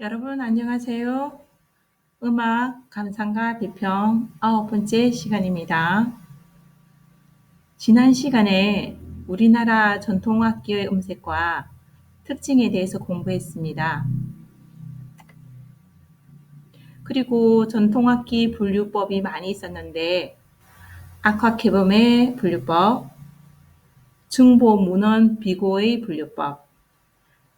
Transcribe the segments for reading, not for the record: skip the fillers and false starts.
여러분 안녕하세요. 음악 감상가 비평 9번째 시간입니다. 지난 시간에 우리나라 전통악기의 음색과 특징에 대해서 공부했습니다. 그리고 전통악기 분류법이 많이 있었는데 아쿠아케범의 분류법, 증보문헌 비고의 분류법,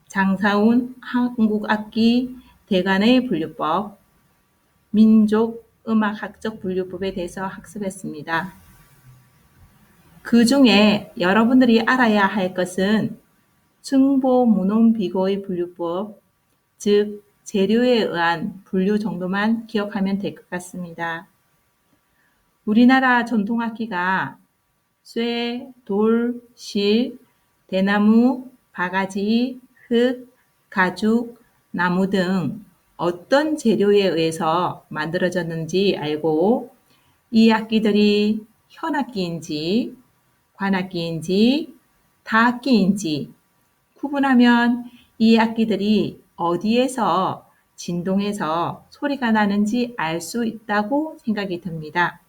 장사운 한국악기 대관의 분류법, 민족음악학적 분류법에 대해서 학습했습니다. 그 중에 여러분들이 알아야 할 것은 증보문헌비고의 분류법, 즉 재료에 의한 분류 정도만 기억하면 될 것 같습니다. 우리나라 전통악기가 쇠, 돌, 실, 대나무, 바가지, 흙, 가죽, 나무 등 어떤 재료에 의해서 만들어졌는지 알고 이 악기들이 현악기인지 관악기인지 다악기인지 구분하면 이 악기들이 어디에서 진동해서 소리가 나는지 알 수 있다고 생각이 듭니다.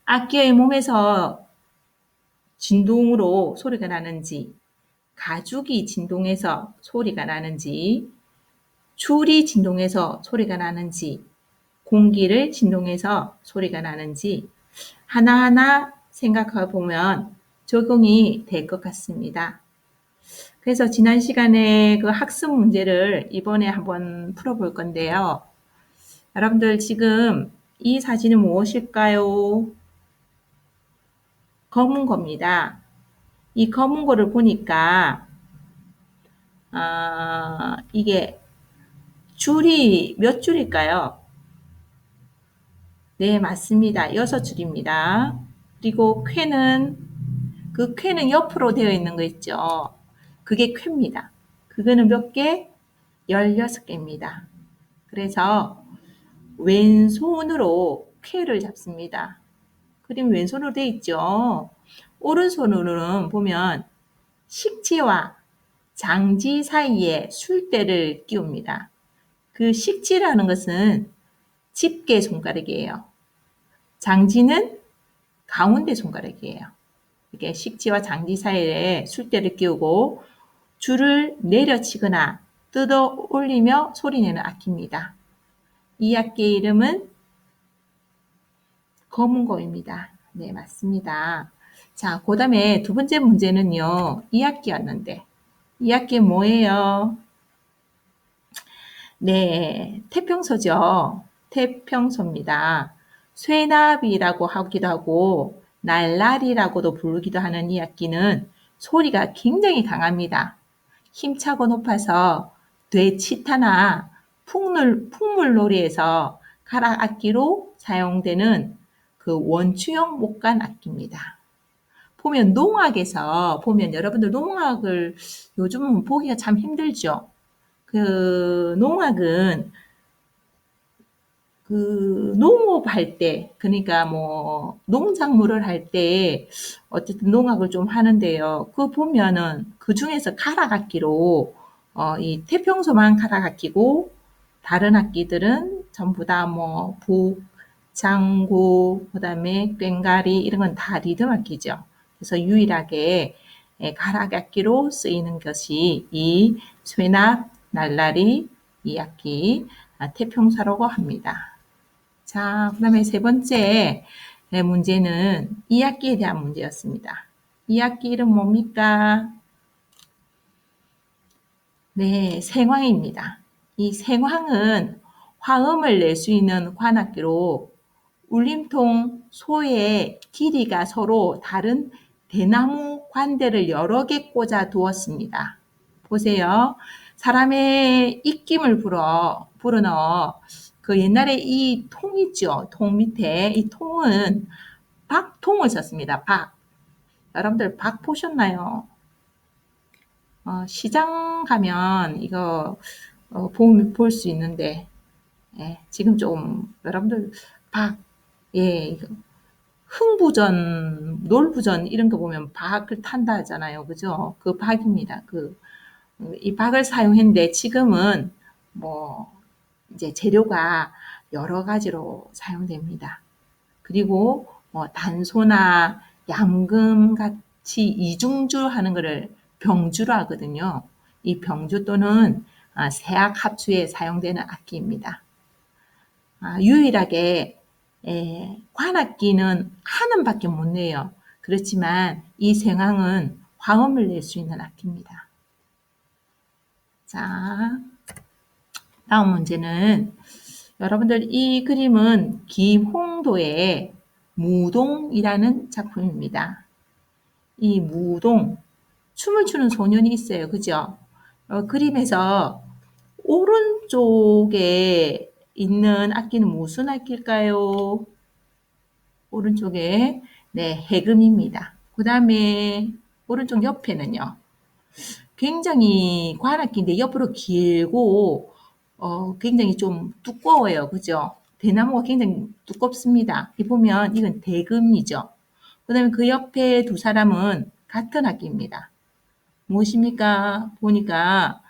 악기의 몸에서 진동으로 소리가 나는지, 가죽이 진동해서 소리가 나는지, 줄이 진동해서 소리가 나는지, 공기를 진동해서 소리가 나는지 하나하나 생각해 보면 적용이 될 것 같습니다. 그래서 지난 시간에 그 학습 문제를 이번에 한번 풀어볼 건데요. 여러분들 지금 이 사진은 무엇일까요? 검은 겁니다. 이 검은 거를 보니까 이게 줄이 몇 줄일까요? 네, 맞습니다. 6줄입니다. 그리고 그 쾌는 옆으로 되어 있는 거 있죠? 그게 쾌입니다. 그거는 몇 개? 16개입니다. 그래서 왼손으로 쾌를 잡습니다. 그림 왼손으로 되어 있죠? 오른손으로는 보면 식지와 장지 사이에 술대를 끼웁니다. 그 식지라는 것은 집게 손가락이에요. 장지는 가운데 손가락이에요. 이렇게 식지와 장지 사이에 술대를 끼우고 줄을 내려치거나 뜯어 올리며 소리내는 악기입니다. 이 악기의 이름은 검은고입니다. 네, 맞습니다. 자, 그 다음에 두 번째 문제는요. 이 악기였는데 이 악기 뭐예요? 네, 태평소죠. 태평소입니다. 쇠나비라고 하기도 하고 날라리라고도 부르기도 하는 이 악기는 소리가 굉장히 강합니다. 힘차고 높아서 되치타나 풍물놀이에서 가락 악기로 사용되는 그 원추형 목관 악기입니다. 보면 농악에서 여러분들 농악을 요즘은 보기가 참 힘들죠. 그 농악은 그 농업할 때, 그러니까 뭐 농작물을 할 때 어쨌든 농악을 좀 하는데요. 그 보면은 그 중에서 가락악기로 이 태평소만 가락악기고 다른 악기들은 전부 다 뭐 북, 장구, 그다음에 꽹과리 이런 건 다 리듬 악기죠. 그래서 유일하게 가락악기로 쓰이는 것이 이 쇠납, 날라리 이 악기 태평소라고 합니다. 자, 그 다음에 세 번째 문제는 이 악기에 대한 문제였습니다. 이 악기 이름 뭡니까? 네, 생황입니다. 이 생황은 화음을 낼 수 있는 관악기로 울림통 소의 길이가 서로 다른 대나무 관대를 여러 개 꽂아 두었습니다. 보세요. 사람의 입김을 불어넣어 그 옛날에 이 통 있죠. 통 밑에 이 통은 박통을 썼습니다. 박. 여러분들 박 보셨나요? 시장 가면 이거 볼 수 있는데 지금 좀 여러분들 박, 예, 흥부전, 놀부전 이런 거 보면 박을 탄다 하잖아요. 그죠? 그 박입니다. 이 박을 사용했는데 지금은 뭐 이제 재료가 여러 가지로 사용됩니다. 그리고 뭐 단소나 양금 같이 이중주 하는 것을 병주로 하거든요. 이 병주 또는 세악 합주에 사용되는 악기입니다. 유일하게 관악기는 한음밖에 못 내요. 그렇지만 이 생황은 화음을 낼 수 있는 악기입니다. 자, 다음 문제는 여러분들 이 그림은 김홍도의 무동이라는 작품입니다. 이 무동, 춤을 추는 소년이 있어요. 그죠? 그림에서 오른쪽에 있는 악기는 무슨 악기일까요? 오른쪽에 해금입니다. 그 다음에 오른쪽 옆에는요. 굉장히 관악기인데 옆으로 길고 굉장히 좀 두꺼워요. 그죠? 대나무가 굉장히 두껍습니다. 이 보면 이건 대금이죠. 그 다음에 그 옆에 두 사람은 같은 악기입니다. 무엇입니까? 보니까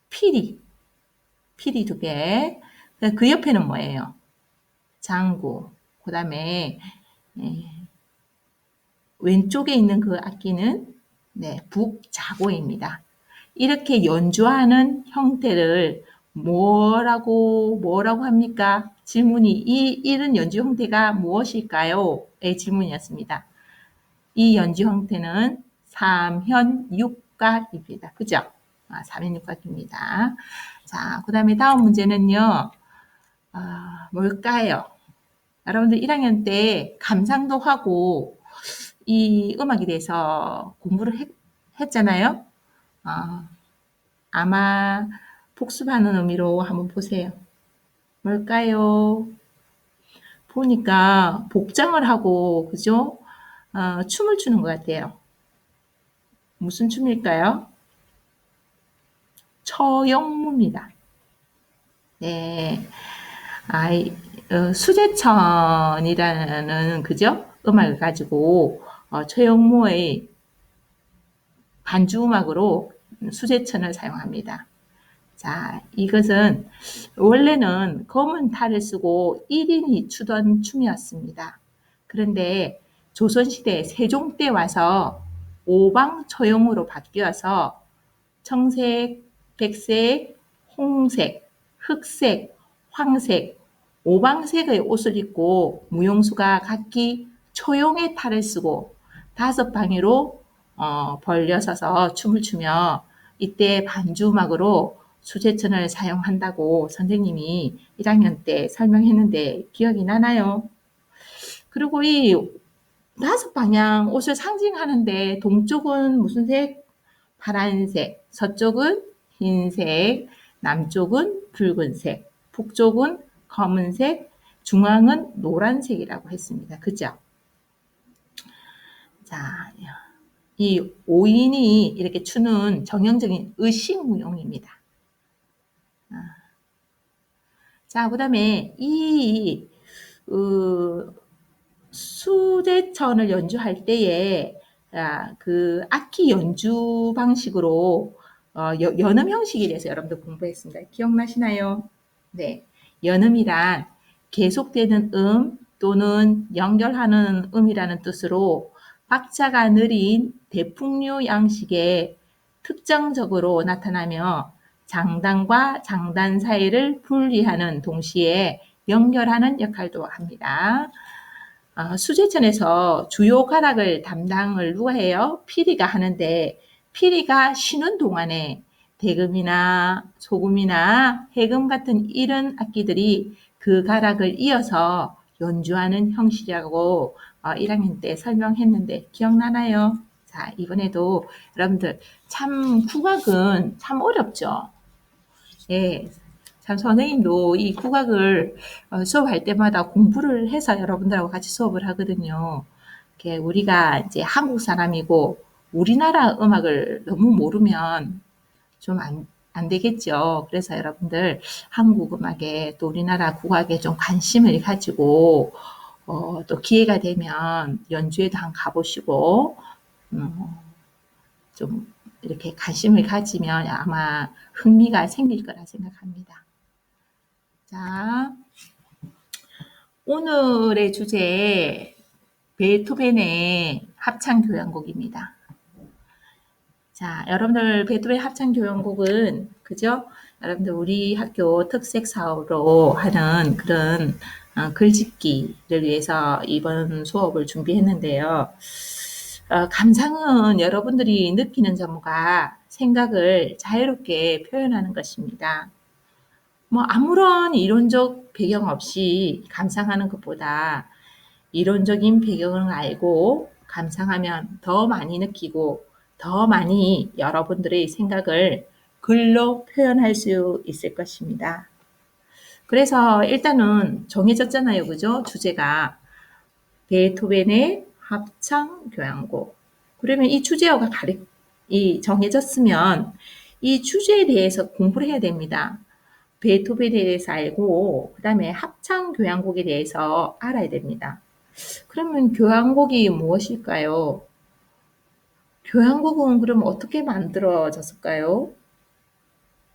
피리 두 개. 그 옆에는 뭐예요? 장구. 그 다음에 왼쪽에 있는 그 악기는 북자고입니다. 이렇게 연주하는 형태를 뭐라고 합니까? 질문이 이런 연주 형태가 무엇일까요? 의 질문이었습니다. 이 연주 형태는 삼현육각입니다. 그죠? 삼현육각입니다. 자, 그 다음에 다음 문제는요. 뭘까요? 여러분들 1학년 때 감상도 하고 이 음악에 대해서 공부를 했잖아요. 아마 복습하는 의미로 한번 보세요. 뭘까요? 보니까 복장을 하고 그죠? 춤을 추는 것 같아요. 무슨 춤일까요? 처영무입니다. 네, 수제천이라는 그죠? 음악을 가지고 처영무의 반주 음악으로 수제천을 사용합니다. 자, 이것은 원래는 검은 탈을 쓰고 1인이 추던 춤이었습니다. 그런데 조선시대 세종 때 와서 오방초용으로 바뀌어서 청색, 백색, 홍색, 흑색, 황색, 오방색의 옷을 입고 무용수가 각기 초용의 탈을 쓰고 5방위로 벌려서서 춤을 추며 이때 반주음악으로 수제천을 사용한다고 선생님이 1학년 때 설명했는데 기억이 나나요? 그리고 이 5방향 옷을 상징하는데 동쪽은 무슨 색? 파란색, 서쪽은 흰색, 남쪽은 붉은색, 북쪽은 검은색, 중앙은 노란색이라고 했습니다. 그죠? 자, 이 5인이 이렇게 추는 정형적인 의식무용입니다. 자, 그 다음에 이 수제천을 연주할 때에 그 악기 연주 방식으로 연음 형식에 대해서 여러분들 공부했습니다. 기억나시나요? 네, 연음이란 계속되는 또는 연결하는 음이라는 뜻으로 박자가 느린 대풍류 양식에 특정적으로 나타나며 장단과 장단 사이를 분리하는 동시에 연결하는 역할도 합니다. 수제천에서 주요 가락을 담당을 누가 해요? 피리가 하는데 피리가 쉬는 동안에 대금이나 소금이나 해금 같은 이런 악기들이 그 가락을 이어서 연주하는 형식이라고 1학년 때 설명했는데 기억나나요? 자, 이번에도 여러분들 참 국악은 참 어렵죠? 예, 참 선생님도 이 국악을 수업할 때마다 공부를 해서 여러분들하고 같이 수업을 하거든요. 우리가 이제 한국 사람이고 우리나라 음악을 너무 모르면 좀 안 되겠죠. 그래서 여러분들 한국 음악에 또 우리나라 국악에 좀 관심을 가지고 또 기회가 되면 연주회도 한번 가보시고 좀 이렇게 관심을 가지면 아마 흥미가 생길 거라 생각합니다. 자, 오늘의 주제 베토벤의 합창교향곡입니다. 자, 여러분들 베토벤 합창교향곡은 그죠? 여러분들 우리 학교 특색 사업으로 하는 그런 글짓기를 위해서 이번 수업을 준비했는데요. 감상은 여러분들이 느끼는 점과 생각을 자유롭게 표현하는 것입니다. 뭐 아무런 이론적 배경 없이 감상하는 것보다 이론적인 배경을 알고 감상하면 더 많이 느끼고 더 많이 여러분들의 생각을 글로 표현할 수 있을 것입니다. 그래서 일단은 정해졌잖아요. 그죠? 주제가 베토벤의 합창교향곡. 그러면 이 주제어가 정해졌으면 이 주제에 대해서 공부를 해야 됩니다. 베토벤에 대해서 알고 그 다음에 합창교향곡에 대해서 알아야 됩니다. 그러면 교향곡이 무엇일까요? 교향곡은 그럼 어떻게 만들어졌을까요?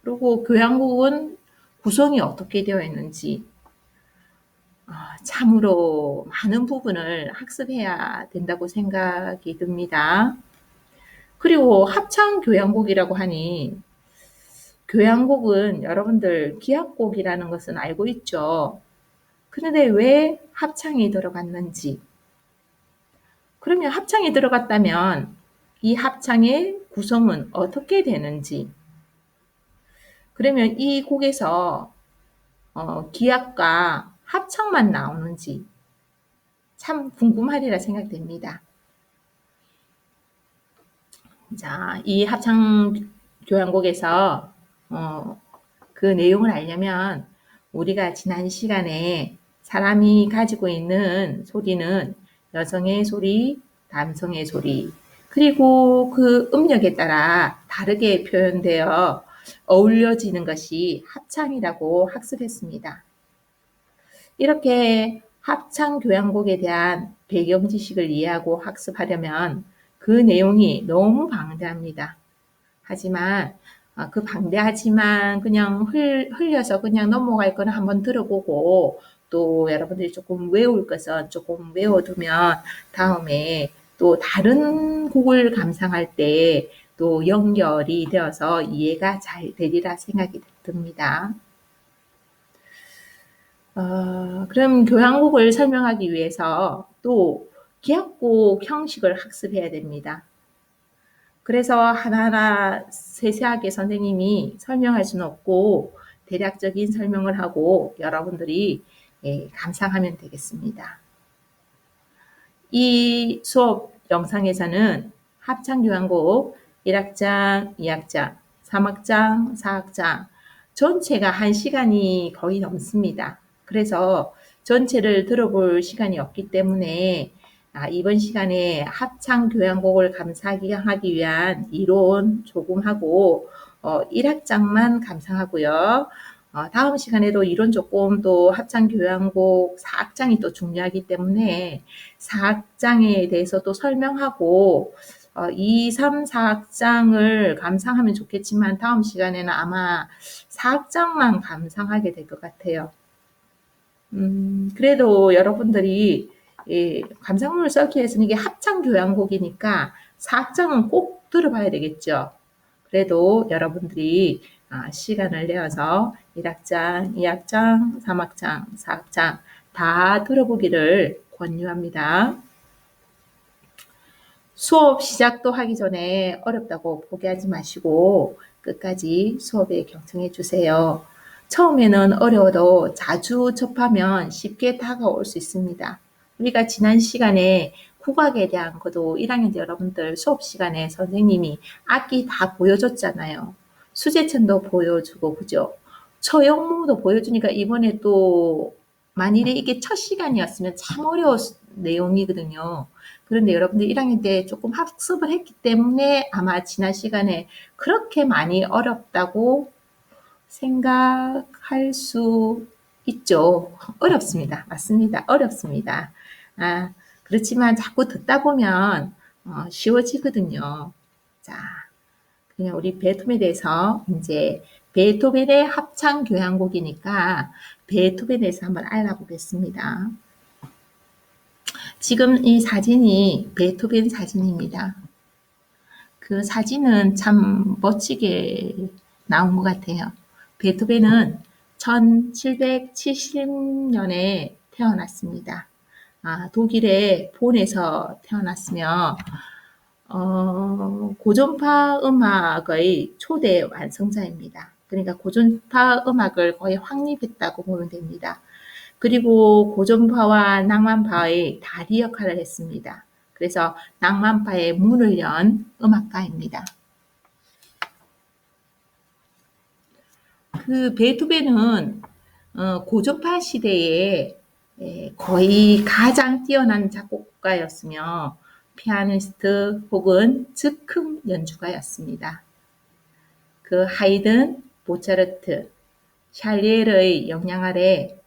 그리고 교향곡은 구성이 어떻게 되어 있는지 참으로 많은 부분을 학습해야 된다고 생각이 듭니다. 그리고 합창교향곡이라고 하니 교향곡은 여러분들 기악곡이라는 것은 알고 있죠. 그런데 왜 합창이 들어갔는지 그러면 합창이 들어갔다면 이 합창의 구성은 어떻게 되는지 그러면 이 곡에서 기악과 합창만 나오는지 참 궁금하리라 생각됩니다. 자, 이 합창 교향곡에서 그 내용을 알려면 우리가 지난 시간에 사람이 가지고 있는 소리는 여성의 소리, 남성의 소리, 그리고 그 음력에 따라 다르게 표현되어 어울려지는 것이 합창이라고 학습했습니다. 이렇게 합창 교향곡에 대한 배경 지식을 이해하고 학습하려면 그 내용이 너무 방대합니다. 하지만 그 방대하지만 그냥 흘려서 그냥 넘어갈 거는 한번 들어보고 또 여러분들이 조금 외울 것은 조금 외워두면 다음에 또 다른 곡을 감상할 때 또 연결이 되어서 이해가 잘 되리라 생각이 듭니다. 그럼 교향곡을 설명하기 위해서 또 기악곡 형식을 학습해야 됩니다. 그래서 하나하나 세세하게 선생님이 설명할 수는 없고 대략적인 설명을 하고 여러분들이 감상하면 되겠습니다. 이 수업 영상에서는 합창교향곡 1악장, 2악장, 3악장, 4악장 전체가 1시간이 거의 넘습니다. 그래서 전체를 들어볼 시간이 없기 때문에 이번 시간에 합창교향곡을 감상하기 위한 이론 조금 하고 1악장만 감상하고요. 다음 시간에도 이론 조금 또 합창교향곡 4악장이 또 중요하기 때문에 4악장에 대해서 또 설명하고 2, 3, 4악장을 감상하면 좋겠지만 다음 시간에는 아마 4악장만 감상하게 될 것 같아요. 그래도 여러분들이 감상문을 써기 위해서는 이게 합창교향곡이니까 4악장은 꼭 들어봐야 되겠죠. 그래도 여러분들이 시간을 내어서 1악장, 2악장, 3악장, 4악장 다 들어보기를 권유합니다. 수업 시작도 하기 전에 어렵다고 포기하지 마시고 끝까지 수업에 경청해 주세요. 처음에는 어려워도 자주 접하면 쉽게 다가올 수 있습니다. 우리가 지난 시간에 국악에 대한 것도 1학년 여러분들 수업 시간에 선생님이 악기 다 보여줬잖아요. 수제천도 보여주고 그죠? 처영무도 보여주니까 이번에 또 만일에 이게 첫 시간이었으면 참 어려운 내용이거든요. 그런데 여러분들 1학년 때 조금 학습을 했기 때문에 아마 지난 시간에 그렇게 많이 어렵다고 생각할 수 있죠. 어렵습니다. 맞습니다. 어렵습니다. 그렇지만 자꾸 듣다 보면 쉬워지거든요. 자, 그냥 우리 베토벤에 대해서 이제 베토벤의 합창 교향곡이니까 베토벤에 대해서 한번 알아보겠습니다. 지금 이 사진이 베토벤 사진입니다. 그 사진은 참 멋지게 나온 것 같아요. 베토벤은 1770년에 태어났습니다. 독일의 본에서 태어났으며 고전파 음악의 초대 완성자입니다. 그러니까 고전파 음악을 거의 확립했다고 보면 됩니다. 그리고 고전파와 낭만파의 다리 역할을 했습니다. 그래서 낭만파의 문을 연 음악가입니다. 그 베토벤은 고전파 시대에 거의 가장 뛰어난 작곡가였으며 피아니스트 혹은 즉흥 연주가였습니다. 그 하이든, 모차르트, 샬리에르의 영향 아래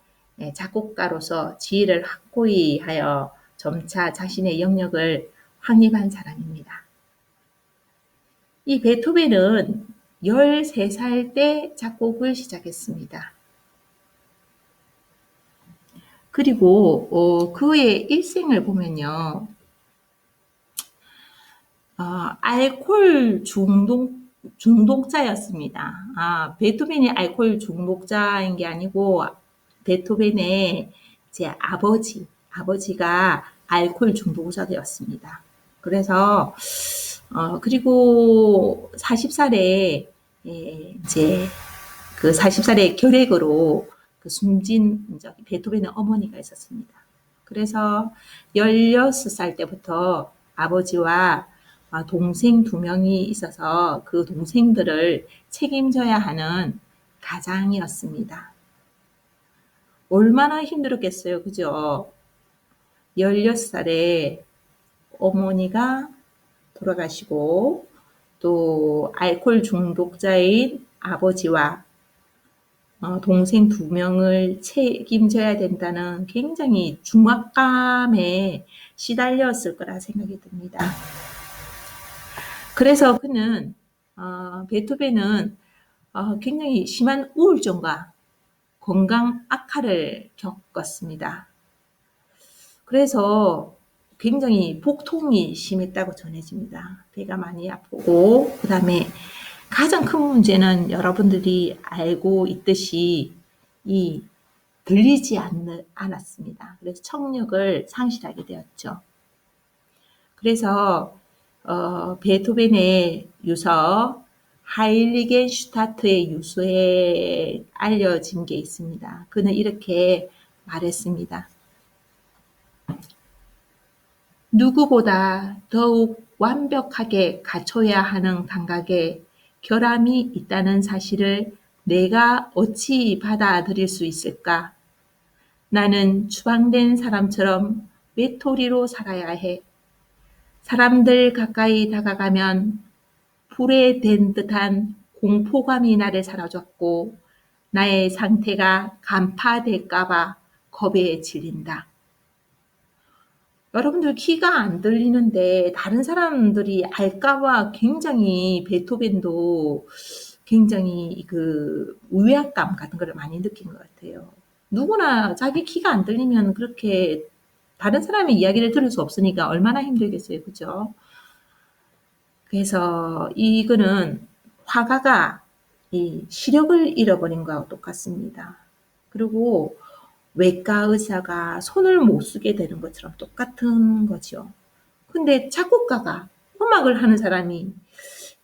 작곡가로서 지위를 확고히 하여 점차 자신의 영역을 확립한 사람입니다. 이 베토벤은 13살 때 작곡을 시작했습니다. 그리고 그의 일생을 보면요. 알코올 중독자였습니다. 베토벤이 알코올 중독자인 게 아니고 베토벤의 제 아버지가 알코올 중독자였습니다. 그래서 그리고 40살에 이제 그 40살의 결핵으로 숨진 베토벤의 어머니가 있었습니다. 그래서 16살 때부터 아버지와 동생 2명이 있어서 그 동생들을 책임져야 하는 가장이었습니다. 얼마나 힘들었겠어요. 그죠? 16살에 어머니가 돌아가시고 또 알코올 중독자인 아버지와 동생 2명을 책임져야 된다는 굉장히 중압감에 시달렸을 거라 생각이 듭니다. 그래서 그는 베토벤은 굉장히 심한 우울증과 건강 악화를 겪었습니다. 그래서 굉장히 복통이 심했다고 전해집니다. 배가 많이 아프고 그 다음에 가장 큰 문제는 여러분들이 알고 있듯이 들리지 않았습니다. 그래서 청력을 상실하게 되었죠. 그래서 베토벤의 유서 하일리겐슈타트의 유서에 알려진 게 있습니다. 그는 이렇게 말했습니다. 누구보다 더욱 완벽하게 갖춰야 하는 감각에 결함이 있다는 사실을 내가 어찌 받아들일 수 있을까? 나는 추방된 사람처럼 외톨이로 살아야 해. 사람들 가까이 다가가면 불에 댄 듯한 공포감이 나를 사로잡고 나의 상태가 간파될까봐 겁에 질린다. 여러분들 귀가 안 들리는데 다른 사람들이 알까봐 굉장히 베토벤도 굉장히 그 우회감 같은 걸 많이 느낀 것 같아요. 누구나 자기 귀가 안 들리면 그렇게 다른 사람의 이야기를 들을 수 없으니까 얼마나 힘들겠어요. 그죠? 그래서 이거는 화가가 이 시력을 잃어버린 거하고 똑같습니다. 그리고 외과 의사가 손을 못 쓰게 되는 것처럼 똑같은 거죠. 근데 작곡가가 음악을 하는 사람이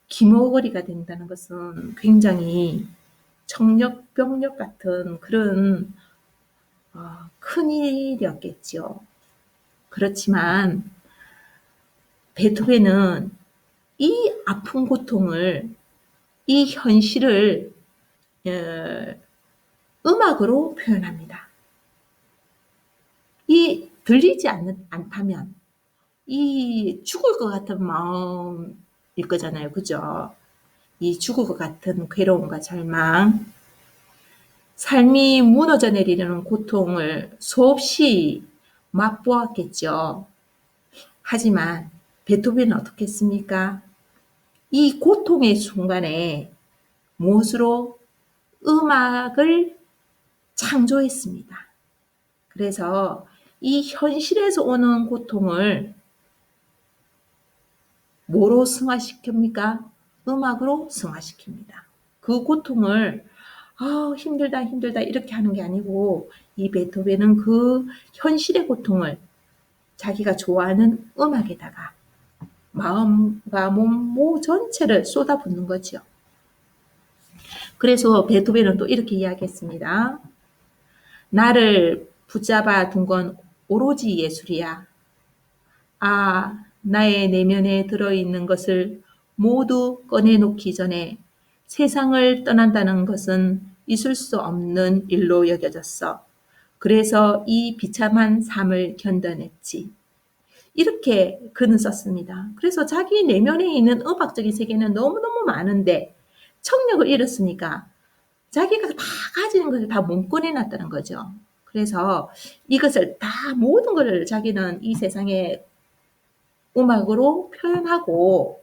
기머거리가 된다는 것은 굉장히 청력병력 같은 그런 큰일이었겠죠. 그렇지만 베토벤은 이 아픈 고통을, 이 현실을 음악으로 표현합니다. 이 들리지 않다면 이 죽을 것 같은 마음일 거잖아요. 그죠? 이 죽을 것 같은 괴로움과 절망, 삶이 무너져 내리는 고통을 수없이 맛보았겠죠. 하지만 베토벤은 어떻게 했습니까? 이 고통의 순간에 무엇으로 음악을 창조했습니다. 그래서 이 현실에서 오는 고통을 뭐로 승화시킵니까? 음악으로 승화시킵니다. 그 고통을 힘들다 힘들다 이렇게 하는 게 아니고 이 베토벤은 그 현실의 고통을 자기가 좋아하는 음악에다가 마음과 몸 전체를 쏟아붓는 거죠. 그래서 베토벤은 또 이렇게 이야기했습니다. 나를 붙잡아 둔 건 오로지 예술이야. 나의 내면에 들어있는 것을 모두 꺼내놓기 전에 세상을 떠난다는 것은 있을 수 없는 일로 여겨졌어. 그래서 이 비참한 삶을 견뎌냈지. 이렇게 그는 썼습니다. 그래서 자기 내면에 있는 음악적인 세계는 너무너무 많은데 청력을 잃었으니까 자기가 다 가지는 것을 다 못 꺼내놨다는 거죠. 그래서 이것을 다 모든 것을 자기는 이 세상에 음악으로 표현하고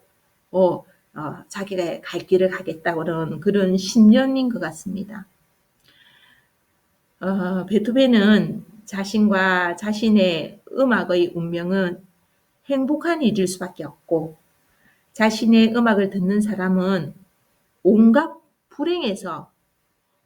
자기가 갈 길을 가겠다고는 그런 신념인 것 같습니다. 베토벤은 자신과 자신의 음악의 운명은 행복한 일일 수밖에 없고 자신의 음악을 듣는 사람은 온갖 불행에서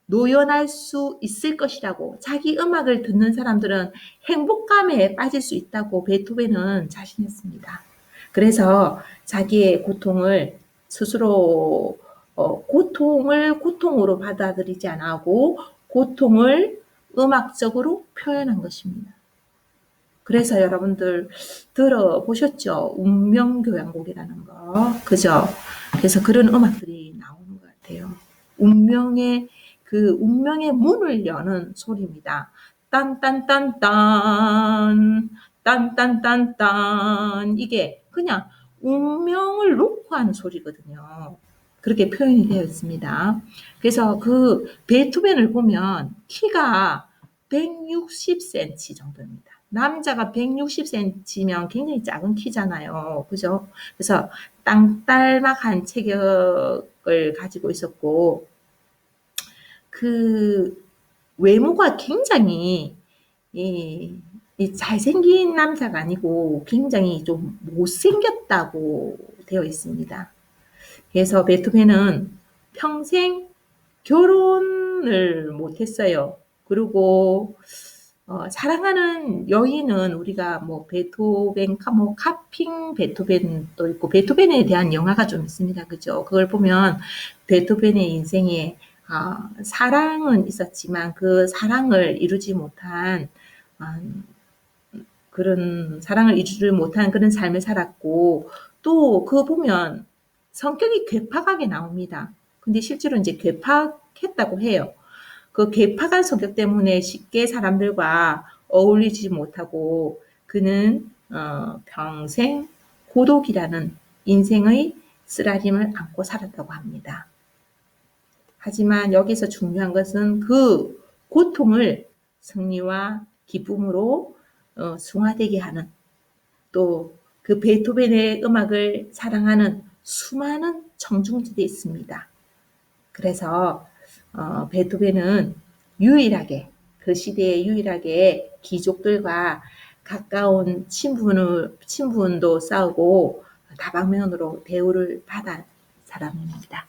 노연할 수 있을 것이라고 자기 음악을 듣는 사람들은 행복감에 빠질 수 있다고 베토벤은 자신했습니다. 그래서 자기의 고통을 스스로 고통을 고통으로 받아들이지 않고 고통을 음악적으로 표현한 것입니다. 그래서 여러분들 들어보셨죠? 운명교향곡이라는 거. 그죠? 그래서 그런 음악들이 나오는 것 같아요. 운명의 문을 여는 소리입니다. 딴딴딴딴, 딴딴딴딴. 이게 그냥 운명을 놓고 하는 소리거든요. 그렇게 표현이 되어 있습니다. 그래서 그 베토벤을 보면 키가 160cm 정도입니다. 남자가 160cm면 굉장히 작은 키잖아요. 그죠? 그래서 땅딸막한 체격을 가지고 있었고, 그 외모가 굉장히 잘생긴 남자가 아니고 굉장히 좀 못생겼다고 되어 있습니다. 그래서 베토벤은 평생 결혼을 못했어요. 그리고 사랑하는 여인은 우리가 뭐 베토벤, 뭐 카핑 베토벤도 있고 베토벤에 대한 영화가 좀 있습니다. 그죠? 그걸 보면 베토벤의 인생에 사랑은 있었지만 그 사랑을 이루지 못한 그런 사랑을 이루지 못한 그런 삶을 살았고 또 그거 보면 성격이 괴팍하게 나옵니다. 근데 실제로 이제 괴팍했다고 해요. 그 괴팍한 성격 때문에 쉽게 사람들과 어울리지 못하고 그는 평생 고독이라는 인생의 쓰라림을 안고 살았다고 합니다. 하지만 여기서 중요한 것은 그 고통을 승리와 기쁨으로 승화되게 하는 또 그 베토벤의 음악을 사랑하는 수많은 청중들이 있습니다. 그래서 베토벤은 유일하게 그 시대에 유일하게 귀족들과 가까운 친분도 쌓고 다방면으로 대우를 받은 사람입니다.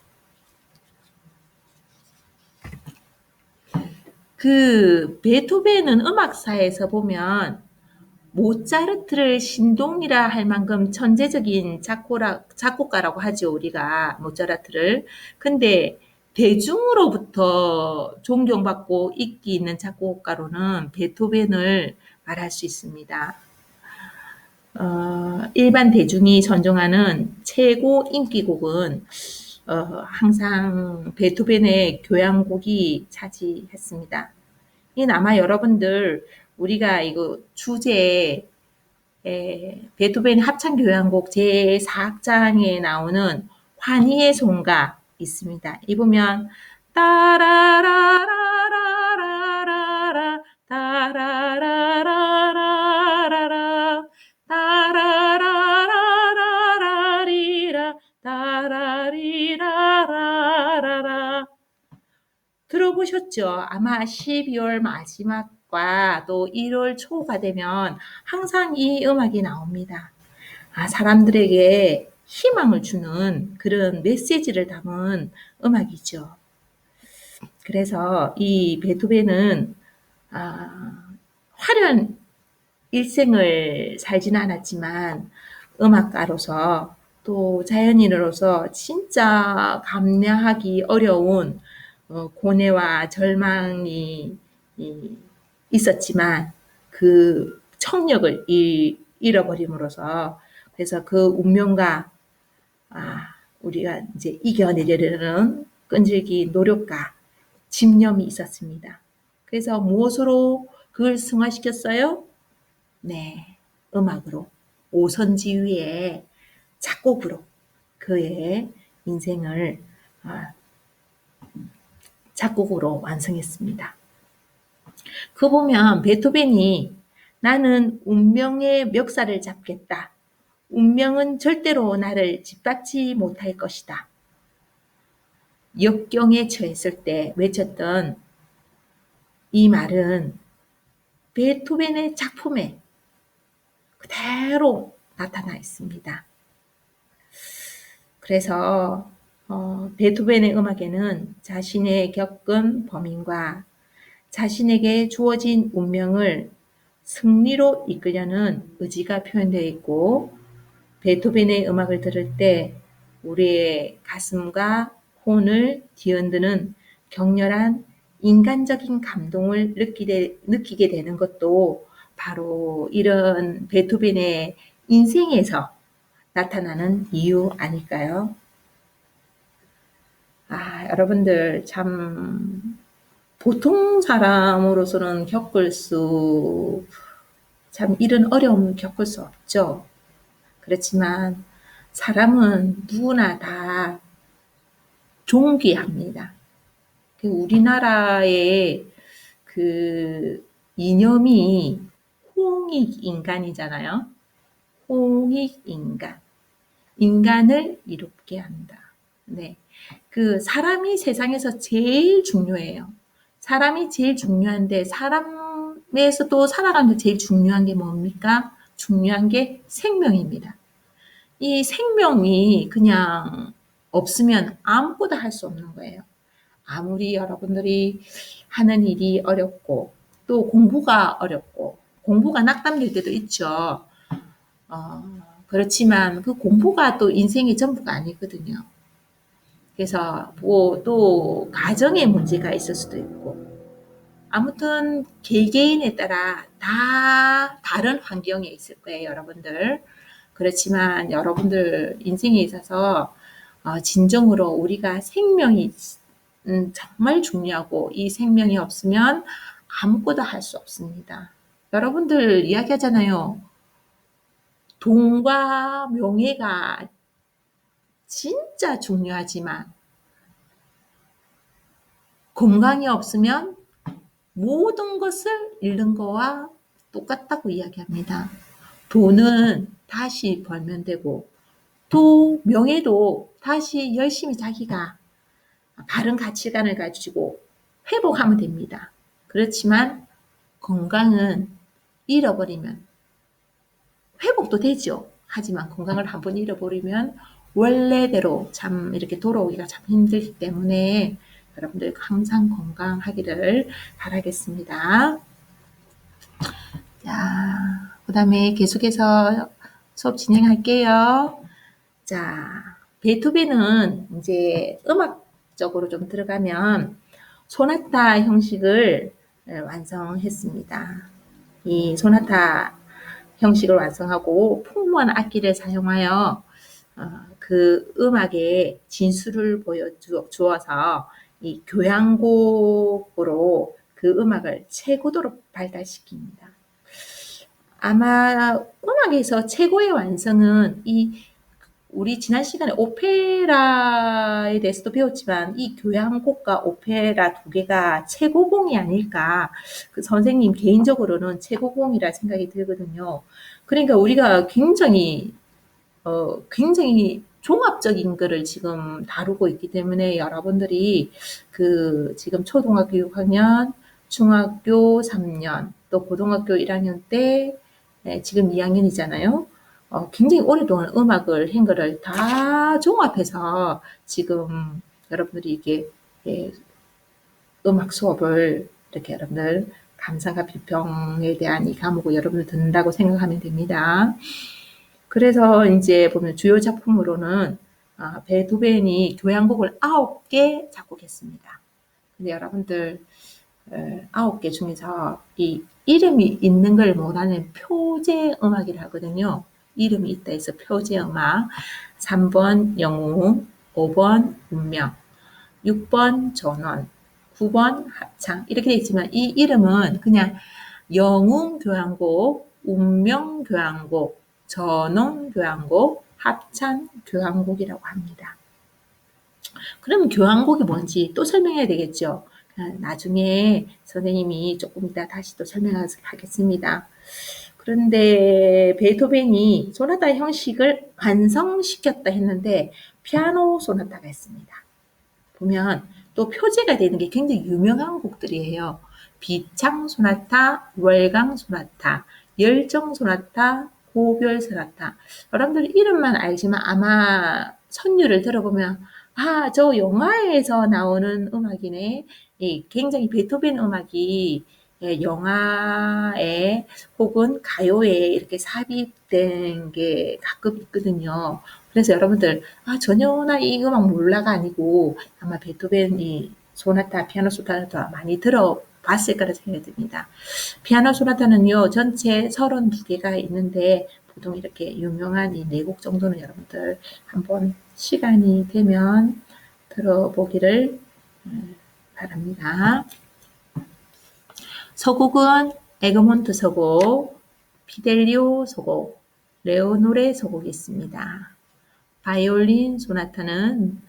그 베토벤은 음악사에서 보면 모차르트를 신동이라 할 만큼 천재적인 작곡가라고 하죠, 우리가 모차르트를. 근데 대중으로부터 존경받고 인기 있는 작곡가로는 베토벤을 말할 수 있습니다. 일반 대중이 선정하는 최고 인기곡은 항상 베토벤의 교향곡이 차지했습니다. 이는 아마 여러분들 우리가 이거 주제에 베토벤 합창교향곡 제4악장에 나오는 환희의 송가 있습니다. 이 보면 따라라라라라라 따라라라라라라 따라라라라라리라 따라리라라라라. 들어보셨죠? 아마 12월 마지막과 또 1월 초가 되면 항상 이 음악이 나옵니다. 사람들에게 희망을 주는 그런 메시지를 담은 음악이죠. 그래서 이 베토벤은 화려한 일생을 살지는 않았지만 음악가로서 또 자연인으로서 진짜 감내하기 어려운 고뇌와 절망이 있었지만 그 청력을 잃어버림으로써 그래서 그 운명과 우리가 이제 이겨내려는 끈질기 노력과 집념이 있었습니다. 그래서 무엇으로 그걸 승화시켰어요? 네, 음악으로. 오선지휘의 작곡으로 그의 인생을 작곡으로 완성했습니다. 그 보면 베토벤이 나는 운명의 멱살을 잡겠다. 운명은 절대로 나를 짓밟지 못할 것이다. 역경에 처했을 때 외쳤던 이 말은 베토벤의 작품에 그대로 나타나 있습니다. 그래서 베토벤의 음악에는 자신의 겪은 범인과 자신에게 주어진 운명을 승리로 이끌려는 의지가 표현되어 있고 베토벤의 음악을 들을 때 우리의 가슴과 혼을 뒤흔드는 격렬한 인간적인 감동을 느끼게 되는 것도 바로 이런 베토벤의 인생에서 나타나는 이유 아닐까요? 여러분들 참 보통 사람으로서는 참 이런 어려움 겪을 수 없죠. 그렇지만 사람은 누구나 다 존귀합니다. 우리나라의 그 이념이 홍익인간이잖아요. 홍익인간. 인간을 이롭게 한다. 네. 그 사람이 세상에서 제일 중요해요. 사람이 제일 중요한데 사람에서도 살아가는데 제일 중요한 게 뭡니까? 중요한 게 생명입니다. 이 생명이 그냥 없으면 아무것도 할 수 없는 거예요. 아무리 여러분들이 하는 일이 어렵고 또 공부가 어렵고 공부가 낙담될 때도 있죠. 그렇지만 그 공부가 또 인생의 전부가 아니거든요. 그래서 또 가정의 문제가 있을 수도 있고 아무튼 개개인에 따라 다 다른 환경에 있을 거예요, 여러분들. 그렇지만 여러분들 인생에 있어서 진정으로 우리가 생명이 정말 중요하고 이 생명이 없으면 아무것도 할 수 없습니다. 여러분들 이야기하잖아요. 돈과 명예가 진짜 중요하지만 건강이 없으면 모든 것을 잃는 거와 똑같다고 이야기합니다. 돈은 다시 벌면 되고 또 명예도 다시 열심히 자기가 바른 가치관을 가지고 회복하면 됩니다. 그렇지만 건강은 잃어버리면 회복도 되죠. 하지만 건강을 한번 잃어버리면 원래대로 참 이렇게 돌아오기가 참 힘들기 때문에 여러분들 항상 건강하기를 바라겠습니다. 자, 그 다음에 계속해서 수업 진행할게요. 자, 베토벤은 이제 음악적으로 좀 들어가면 소나타 형식을 완성했습니다. 이 소나타 형식을 완성하고 풍부한 악기를 사용하여 그 음악의 진수를 보여주어서 이 교향곡으로 그 음악을 최고도로 발달시킵니다. 아마 음악에서 최고의 완성은 우리 지난 시간에 오페라에 대해서도 배웠지만 이 교향곡과 오페라 두 개가 최고봉이 아닐까. 그 선생님 개인적으로는 최고봉이라 생각이 들거든요. 그러니까 우리가 굉장히 종합적인 거를 지금 다루고 있기 때문에 여러분들이 지금 초등학교 6학년, 중학교 3년, 또 고등학교 1학년 때 지금 2학년이잖아요. 굉장히 오랫동안 음악을 한 거를 다 종합해서 지금 여러분들이 이게 예, 음악 수업을 이렇게 여러분들 감상과 비평에 대한 이 과목을 여러분들 듣는다고 생각하면 됩니다. 그래서 이제 보면 주요 작품으로는 베토벤이 교향곡을 9개 작곡했습니다. 근데 여러분들 9개 중에서 이 이름이 있는 걸 못하는 표제 음악이라 하거든요. 이름이 있다 해서 표제 음악. 3번 영웅, 5번 운명, 6번 전원, 9번 합창 이렇게 돼 있지만 이 이름은 그냥 영웅 교향곡, 운명 교향곡, 전원 교향곡, 합창 교향곡이라고 합니다. 그럼 교향곡이 뭔지 또 설명해야 되겠죠. 나중에 선생님이 조금 이따 다시 또 설명하겠습니다. 그런데 베토벤이 소나타 형식을 완성시켰다 했는데 피아노 소나타가 있습니다. 보면 또 표제가 되는 게 굉장히 유명한 곡들이에요. 비창 소나타, 월강 소나타, 열정 소나타, 고별 소나타. 여러분들 이름만 알지만 아마 선율을 들어보면 저 영화에서 나오는 음악이네. 굉장히 베토벤 음악이 영화에 혹은 가요에 이렇게 삽입된 게 가끔 있거든요. 그래서 여러분들 전혀 나 이 음악 몰라가 아니고 아마 베토벤이 소나타, 피아노 소나타 많이 들어봤을 거라 생각이 듭니다. 피아노 소나타는요, 전체 32개가 있는데 보통 이렇게 유명한 이 4곡 정도는 여러분들 한번 시간이 되면 들어보기를 바랍니다. 서곡은 에그몬트 서곡, 피델리오 서곡, 레오노레 서곡이 있습니다. 바이올린 소나타는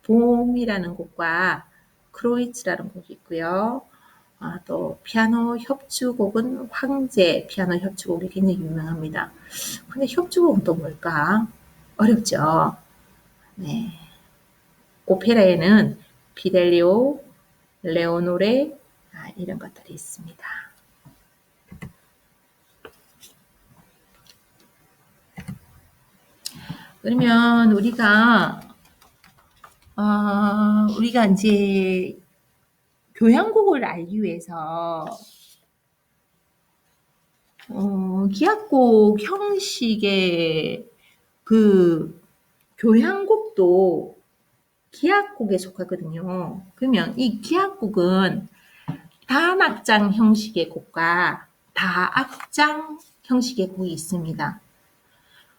봄이라는 곡과 크로이츠라는 곡이 있고요. 또 피아노 협주곡은 황제 피아노 협주곡이 굉장히 유명합니다. 근데 협주곡은 또 뭘까? 어렵죠. 네. 오페라에는 피델리오, 레오노레 이런 것들이 있습니다. 그러면 우리가 이제 교향곡을 알기 위해서 기악곡 형식의 교향곡도 기악곡에 속하거든요. 그러면 이 기악곡은 다악장 형식의 곡과 다악장 형식의 곡이 있습니다.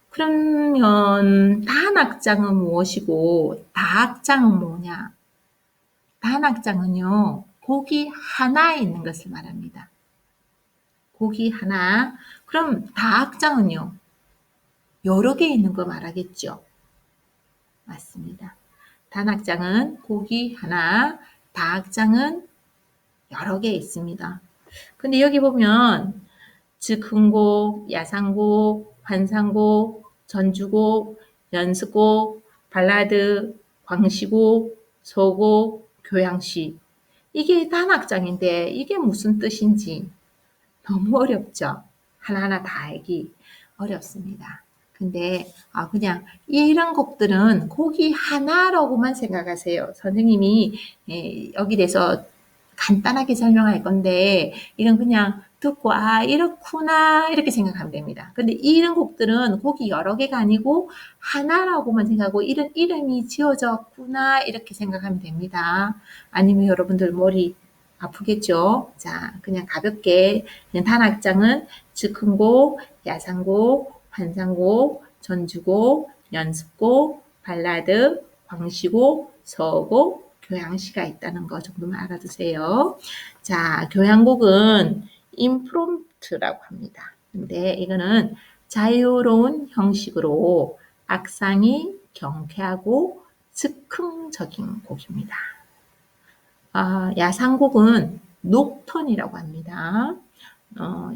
그러면 다악장은 무엇이고 다악장은 뭐냐? 다악장은요, 곡이 하나에 있는 것을 말합니다. 곡이 하나. 그럼 다악장은요, 여러 개 있는 거 말하겠죠? 맞습니다. 단악장은 곡이 하나, 다악장은 여러 개 있습니다. 근데 여기 보면 즉흥곡, 야상곡, 환상곡, 전주곡, 연습곡, 발라드, 광시곡, 서곡, 교향시. 이게 단악장인데 이게 무슨 뜻인지 너무 어렵죠? 하나하나 다 알기 어렵습니다. 근데 그냥 이런 곡들은 곡이 하나라고만 생각하세요. 선생님이 여기 대해서 간단하게 설명할 건데 이건 그냥 듣고 이렇구나 이렇게 생각하면 됩니다. 근데 이런 곡들은 곡이 여러 개가 아니고 하나라고만 생각하고 이런 이름이 지어졌구나 이렇게 생각하면 됩니다. 아니면 여러분들 머리 아프겠죠? 자, 그냥 가볍게 그냥 단악장은 즉흥곡, 야상곡, 환상곡, 전주곡, 연습곡, 발라드, 광시곡, 서곡, 교향시가 있다는 거 정도만 알아두세요. 자, 교향곡은 임프롬프트라고 합니다. 근데 이거는 자유로운 형식으로 악상이 경쾌하고 즉흥적인 곡입니다. 야상곡은 녹턴이라고 합니다.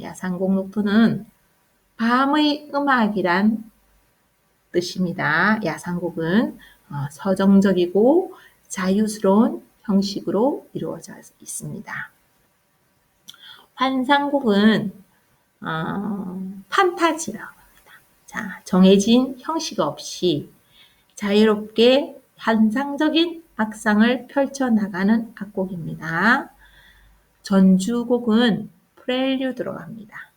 야상곡 녹턴은 밤의 음악이란 뜻입니다. 야상곡은 서정적이고 자유스러운 형식으로 이루어져 있습니다. 환상곡은 판타지라고 합니다. 자, 정해진 형식 없이 자유롭게 환상적인 악상을 펼쳐나가는 악곡입니다. 전주곡은 프렐류드로 합니다.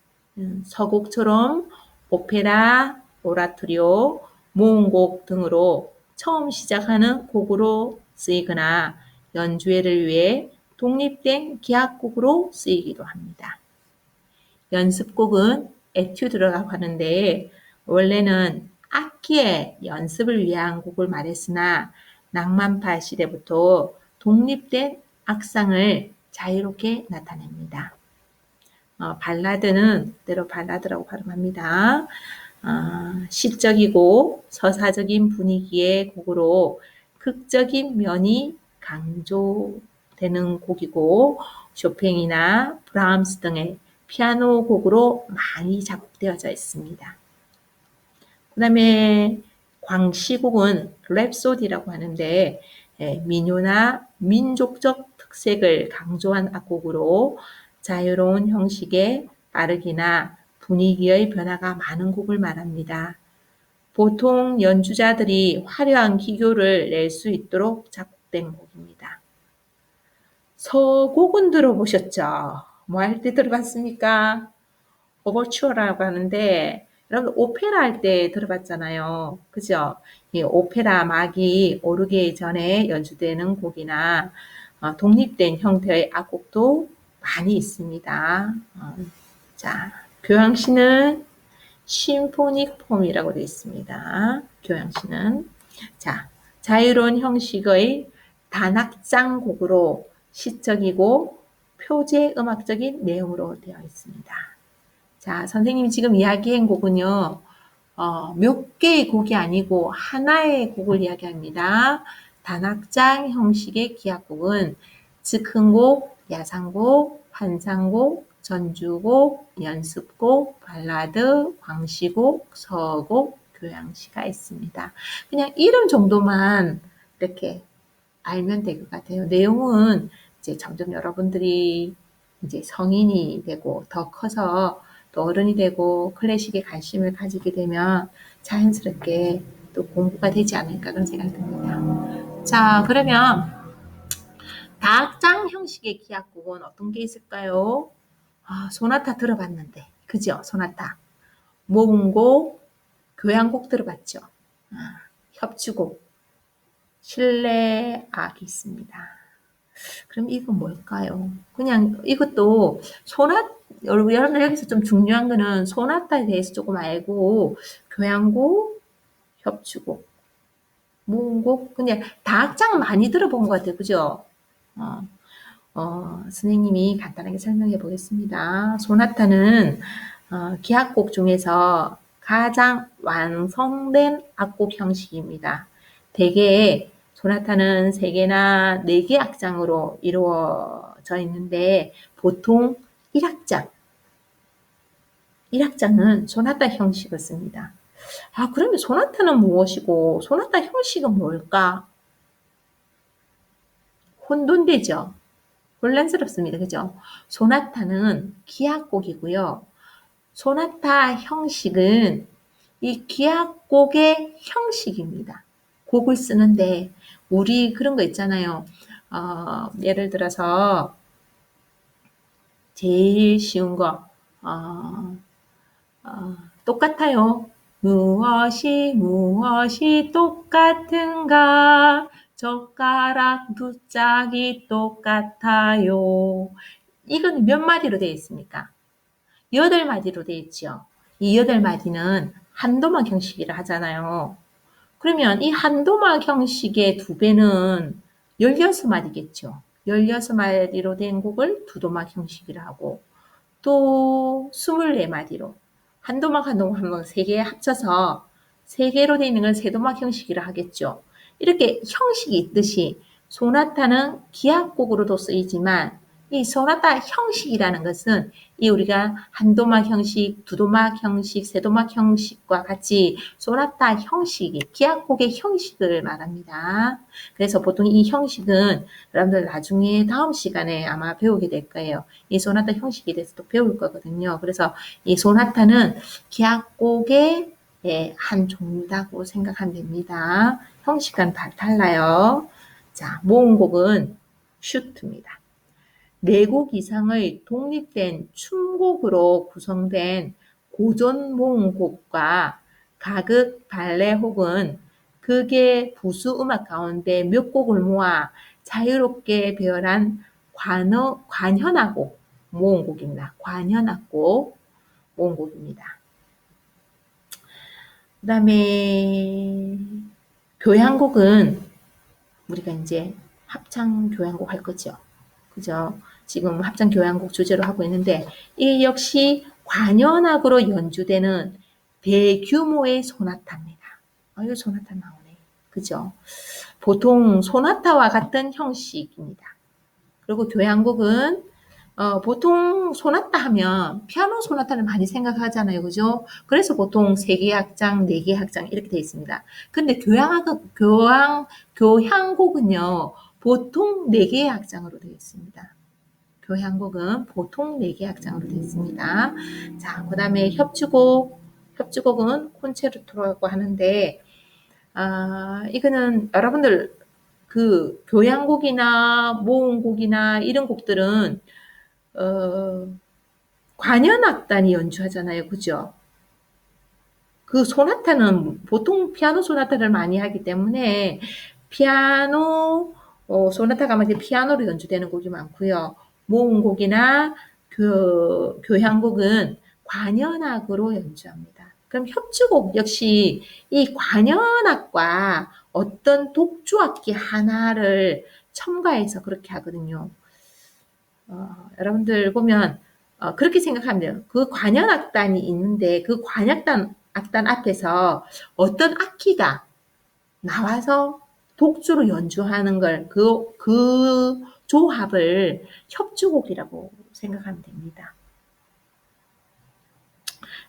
서곡처럼 오페라, 오라토리오, 모음곡 등으로 처음 시작하는 곡으로 쓰이거나 연주회를 위해 독립된 기악곡으로 쓰이기도 합니다. 연습곡은 에튜드라고 하는데 원래는 악기의 연습을 위한 곡을 말했으나 낭만파 시대부터 독립된 악상을 자유롭게 나타냅니다. 발라드는 때로 발라드라고 발음합니다. 시적이고 서사적인 분위기의 곡으로 극적인 면이 강조되는 곡이고 쇼팽이나 브라함스 등의 피아노 곡으로 많이 작곡되어져 있습니다. 그 다음에 광시곡은 랩소디라고 하는데 민요나 민족적 특색을 강조한 악곡으로 자유로운 형식의 빠르기나 분위기의 변화가 많은 곡을 말합니다. 보통 연주자들이 화려한 기교를 낼 수 있도록 작곡된 곡입니다. 서곡은 들어보셨죠? 뭐 할 때 들어봤습니까? 오버추어라고 하는데 여러분 오페라 할 때 들어봤잖아요. 그죠? 이 오페라 막이 오르기 전에 연주되는 곡이나 독립된 형태의 악곡도 많이 있습니다. 자, 교향시는 심포닉 폼이라고 되어 있습니다. 교향시는 자, 자유로운 형식의 단악장 곡으로 시적이고 표제 음악적인 내용으로 되어 있습니다. 자, 선생님이 지금 이야기한 곡은요, 몇 개의 곡이 아니고 하나의 곡을 이야기합니다. 단악장 형식의 기악곡은 즉흥곡, 야상곡, 환상곡, 전주곡, 연습곡, 발라드, 광시곡, 서곡, 교향시가 있습니다. 그냥 이름 정도만 이렇게 알면 될 것 같아요. 내용은 이제 점점 여러분들이 이제 성인이 되고 더 커서 또 어른이 되고 클래식에 관심을 가지게 되면 자연스럽게 또 공부가 되지 않을까 그런 생각이 듭니다. 자, 그러면 다악장 형식의 기악곡은 어떤 게 있을까요? 소나타 들어봤는데, 그죠? 소나타. 모음곡, 교향곡 들어봤죠? 협주곡, 실내악이 있습니다. 그럼 이건 뭘까요? 그냥 이것도 여러분들 여기서 좀 중요한 거는 소나타에 대해서 조금 알고 교향곡, 협주곡, 모음곡 그냥 다악장 많이 들어본 것 같아요. 그죠? 선생님이 간단하게 설명해 보겠습니다. 소나타는 기악곡 중에서 가장 완성된 악곡 형식입니다. 대개 소나타는 3개나 4개 악장으로 이루어져 있는데 보통 1악장은 소나타 형식을 씁니다. 그러면 소나타는 무엇이고 소나타 형식은 뭘까? 혼돈되죠? 혼란스럽습니다. 그죠? 소나타는 기악곡이고요. 소나타 형식은 이 기악곡의 형식입니다. 곡을 쓰는데 우리 그런 거 있잖아요. 예를 들어서 제일 쉬운 거 똑같아요. 무엇이 똑같은가? 젓가락 두 짝이 똑같아요. 이건 몇 마디로 되어 있습니까? 8마디로 되어 있죠. 이 8마디는 한도막 형식이라 하잖아요. 그러면 이 한도막 형식의 2배는 16마디겠죠. 16마디로 된 곡을 두도막 형식이라 하고 또 24마디로 한도막 한도막 3개 합쳐서 3개로 되어 있는 건 세도막 형식이라 하겠죠. 이렇게 형식이 있듯이 소나타는 기악곡으로도 쓰이지만 이 소나타 형식이라는 것은 이 우리가 한도막 형식, 두도막 형식, 세도막 형식과 같이 소나타 형식이 기악곡의 형식을 말합니다. 그래서 보통 이 형식은 여러분들 나중에 다음 시간에 아마 배우게 될 거예요. 이 소나타 형식에 대해서 또 배울 거거든요. 그래서 이 소나타는 기악곡의 한 종류라고 생각하면 됩니다. 형식과는 달라요. 자, 모음곡은 슈트입니다. 4곡 이상의 독립된 춤곡으로 구성된 고전 모음곡과 가극, 발레 혹은 극의 부수 음악 가운데 몇 곡을 모아 자유롭게 배열한 관현악곡 모음곡입니다. 관현악곡 모음곡입니다. 그 다음에 교향곡은 우리가 이제 합창 교향곡 할 거죠. 그죠? 지금 합창 교향곡 주제로 하고 있는데 이 역시 관현악으로 연주되는 대규모의 소나타입니다. 이거 소나타 나오네. 그죠? 보통 소나타와 같은 형식입니다. 그리고 교향곡은 보통 소나타 하면 피아노 소나타를 많이 생각하잖아요. 그죠? 그래서 보통 3개 악장, 4개 악장 이렇게 되어 있습니다. 근데 교향곡은요, 보통 4개의 악장으로 되어 있습니다. 교향곡은 보통 4개 악장으로 되어 있습니다. 자, 그 다음에 협주곡은 콘체르토라고 하는데, 이거는 여러분들 그 교향곡이나 모음곡이나 이런 곡들은 관현악단이 연주하잖아요. 그죠? 그 소나타는 보통 피아노 소나타를 많이 하기 때문에 피아노 소나타가 막 피아노로 연주되는 곡이 많고요. 모음곡이나 교향곡은 관현악으로 연주합니다. 그럼 협주곡 역시 이 관현악과 어떤 독주악기 하나를 첨가해서 그렇게 하거든요. 여러분들 보면 그렇게 생각하면 돼요. 그 관현악단이 있는데 그 관현악단 앞에서 어떤 악기가 나와서 독주로 연주하는 걸 그 조합을 협주곡이라고 생각하면 됩니다.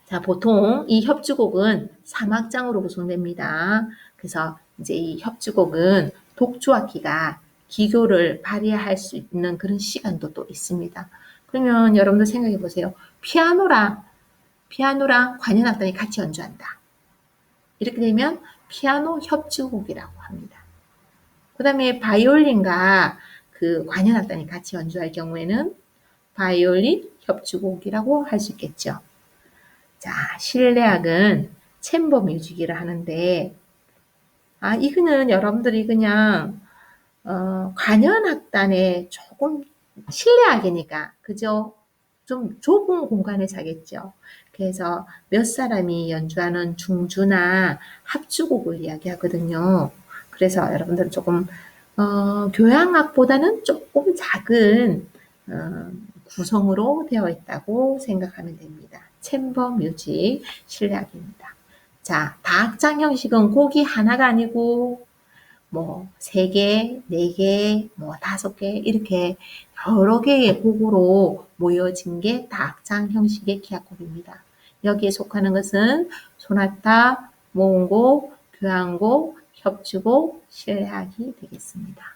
자, 보통 이 협주곡은 3악장으로 구성됩니다. 그래서 이제 이 협주곡은 독주악기가 기교를 발휘할 수 있는 그런 시간도 또 있습니다. 그러면 여러분들 생각해 보세요. 피아노랑 관현악단이 같이 연주한다. 이렇게 되면 피아노 협주곡이라고 합니다. 그 다음에 바이올린과 그 관현악단이 같이 연주할 경우에는 바이올린 협주곡이라고 할 수 있겠죠. 자, 실내악은 챔버 뮤직이라 하는데, 이거는 여러분들이 그냥, 관현악단에 조금 실내악이니까, 그죠? 좀 좁은 공간에서 하겠죠. 그래서 몇 사람이 연주하는 중주나 합주곡을 이야기하거든요. 그래서 여러분들은 조금, 교향악보다는 조금 작은, 구성으로 되어 있다고 생각하면 됩니다. 챔버 뮤직 실내악입니다. 자, 다악장 형식은 곡이 하나가 아니고 뭐 3개, 4개, 뭐 5개 이렇게 여러 개의 곡으로 모여진 게 다악장 형식의 기악곡입니다. 여기에 속하는 것은 소나타, 모음곡, 교향곡, 협주곡, 실내악이 되겠습니다.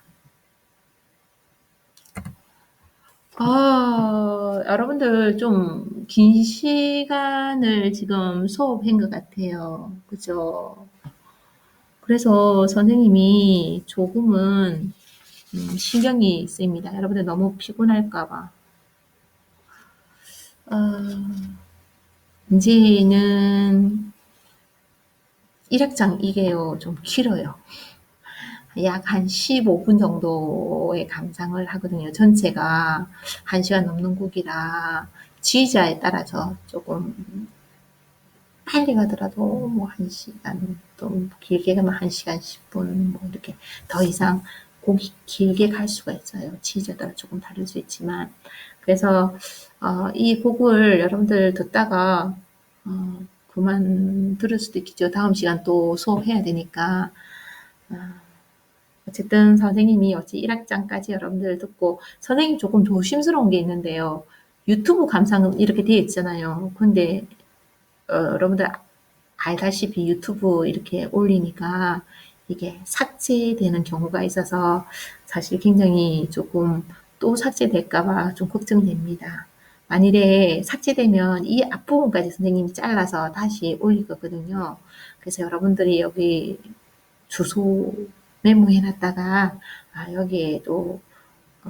여러분들 좀 긴 시간을 지금 수업한 것 같아요. 그죠? 그래서 선생님이 조금은 신경이 쓰입니다. 여러분들 너무 피곤할까봐. 이제는 1악장 이게요, 좀 길어요. 약 한 15분 정도의 감상을 하거든요. 전체가 1시간 넘는 곡이라 지휘자에 따라서 조금 빨리 가더라도 뭐 1시간, 또 길게 가면 1시간 10분, 뭐 이렇게 더 이상 곡이 길게 갈 수가 있어요. 지휘자에 따라 조금 다를 수 있지만. 그래서, 이 곡을 여러분들 듣다가, 그만 들을 수도 있겠죠. 다음 시간 또 수업해야 되니까. 어쨌든 선생님이 어찌 1학장까지 여러분들 듣고 선생님 조금 조심스러운 게 있는데요. 유튜브 감상은 이렇게 되어 있잖아요. 근데 여러분들 알다시피 유튜브 이렇게 올리니까 이게 삭제되는 경우가 있어서 사실 굉장히 조금 또 삭제될까 봐 좀 걱정됩니다. 만일에 삭제되면 이 앞부분까지 선생님이 잘라서 다시 올릴 거거든요. 그래서 여러분들이 여기 주소 메모해 놨다가 여기에도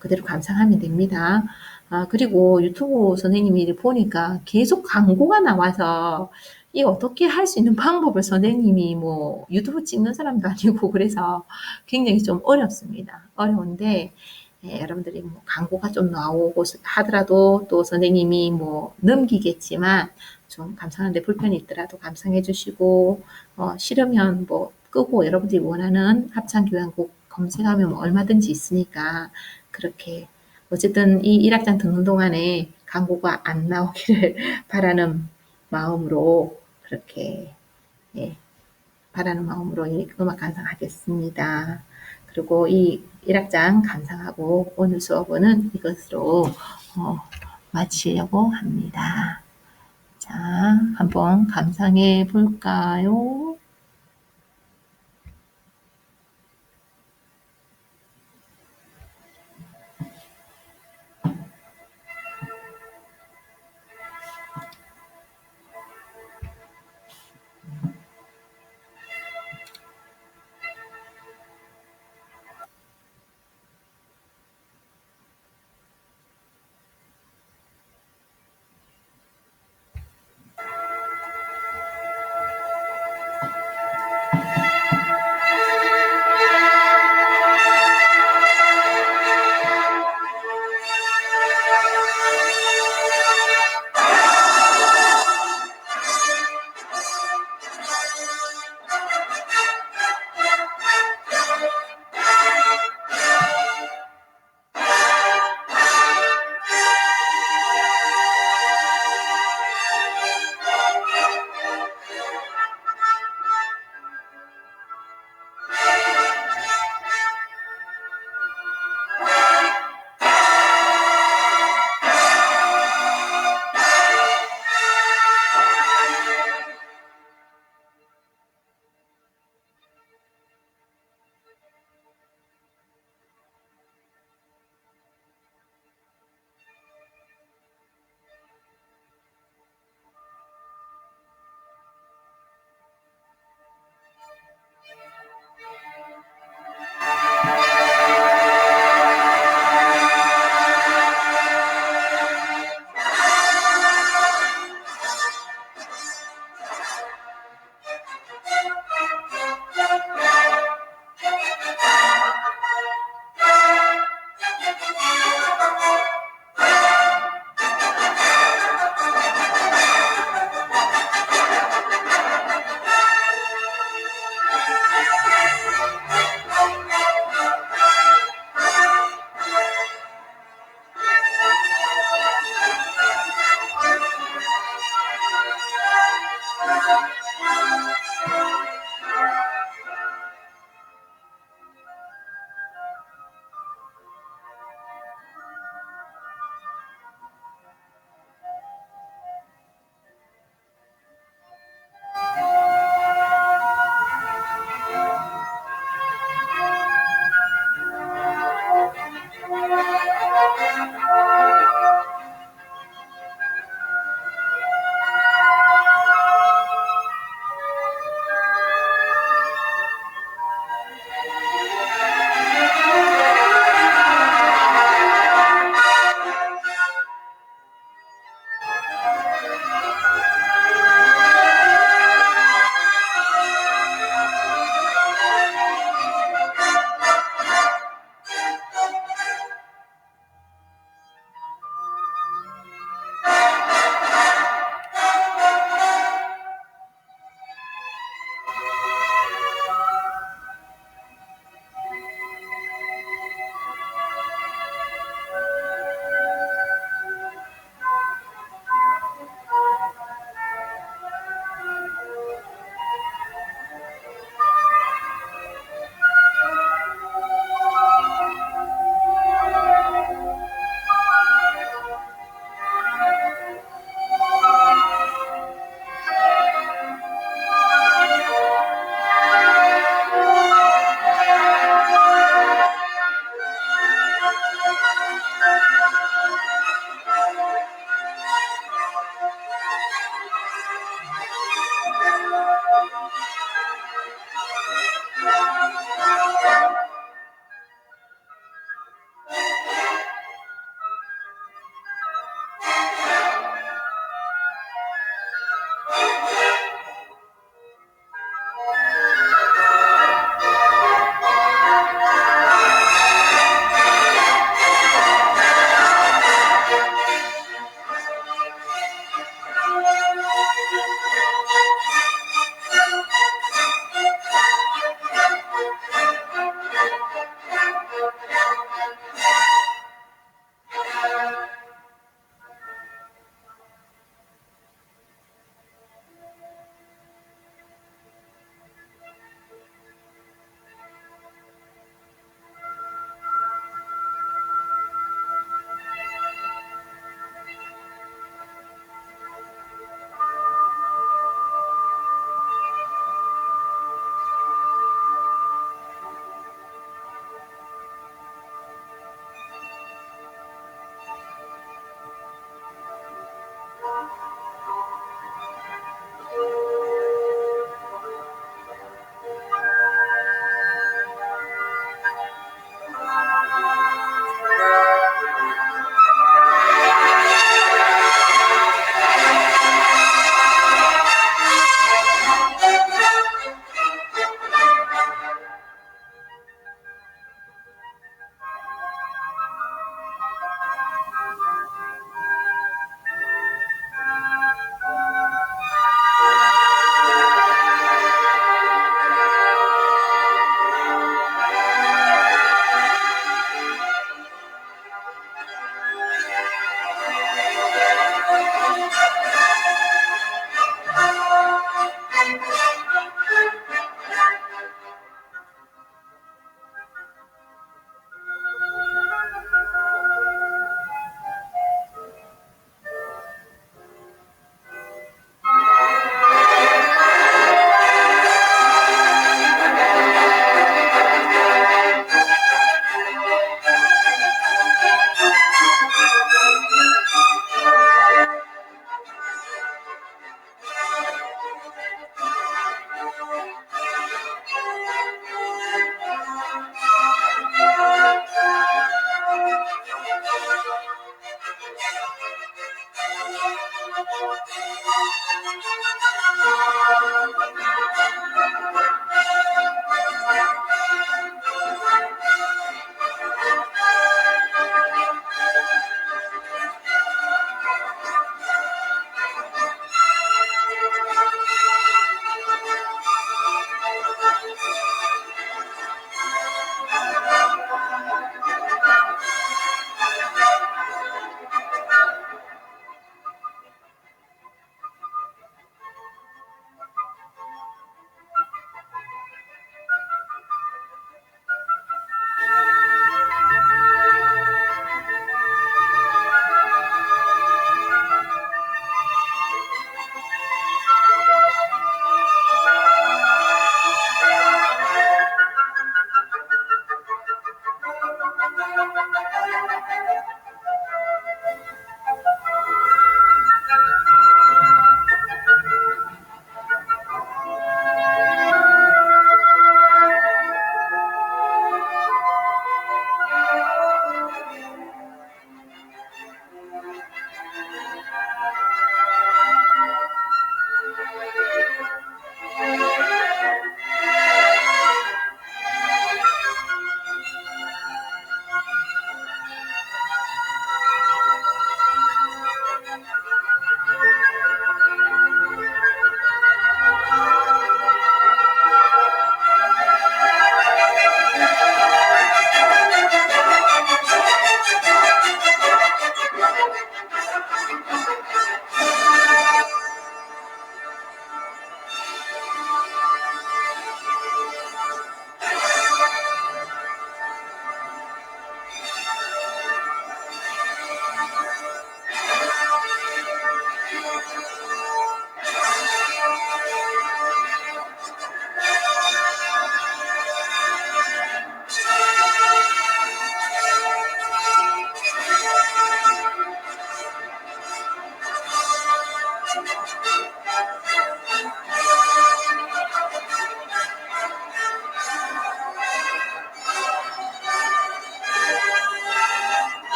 그대로 감상하면 됩니다. 그리고 유튜브 선생님이 보니까 계속 광고가 나와서 이 어떻게 할 수 있는 방법을 선생님이 뭐 유튜브 찍는 사람도 아니고 그래서 굉장히 좀 어렵습니다. 어려운데 여러분들이 뭐 광고가 좀 나오고 하더라도 또 선생님이 뭐 넘기겠지만 좀 감상하는데 불편이 있더라도 감상해 주시고 싫으면 뭐 끄고 여러분들이 원하는 합창교향곡 검색하면 뭐 얼마든지 있으니까 그렇게 어쨌든 이 1학장 듣는 동안에 광고가 안 나오기를 바라는 마음으로 그렇게 예, 바라는 마음으로 이 음악 감상하겠습니다. 그리고 이 1학장 감상하고 오늘 수업은 이것으로 마치려고 합니다. 자, 한번 감상해 볼까요?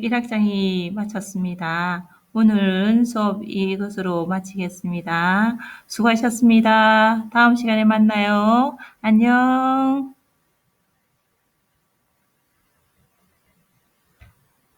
1학장이 마쳤습니다. 오늘은 수업 이것으로 마치겠습니다. 수고하셨습니다. 다음 시간에 만나요. 안녕.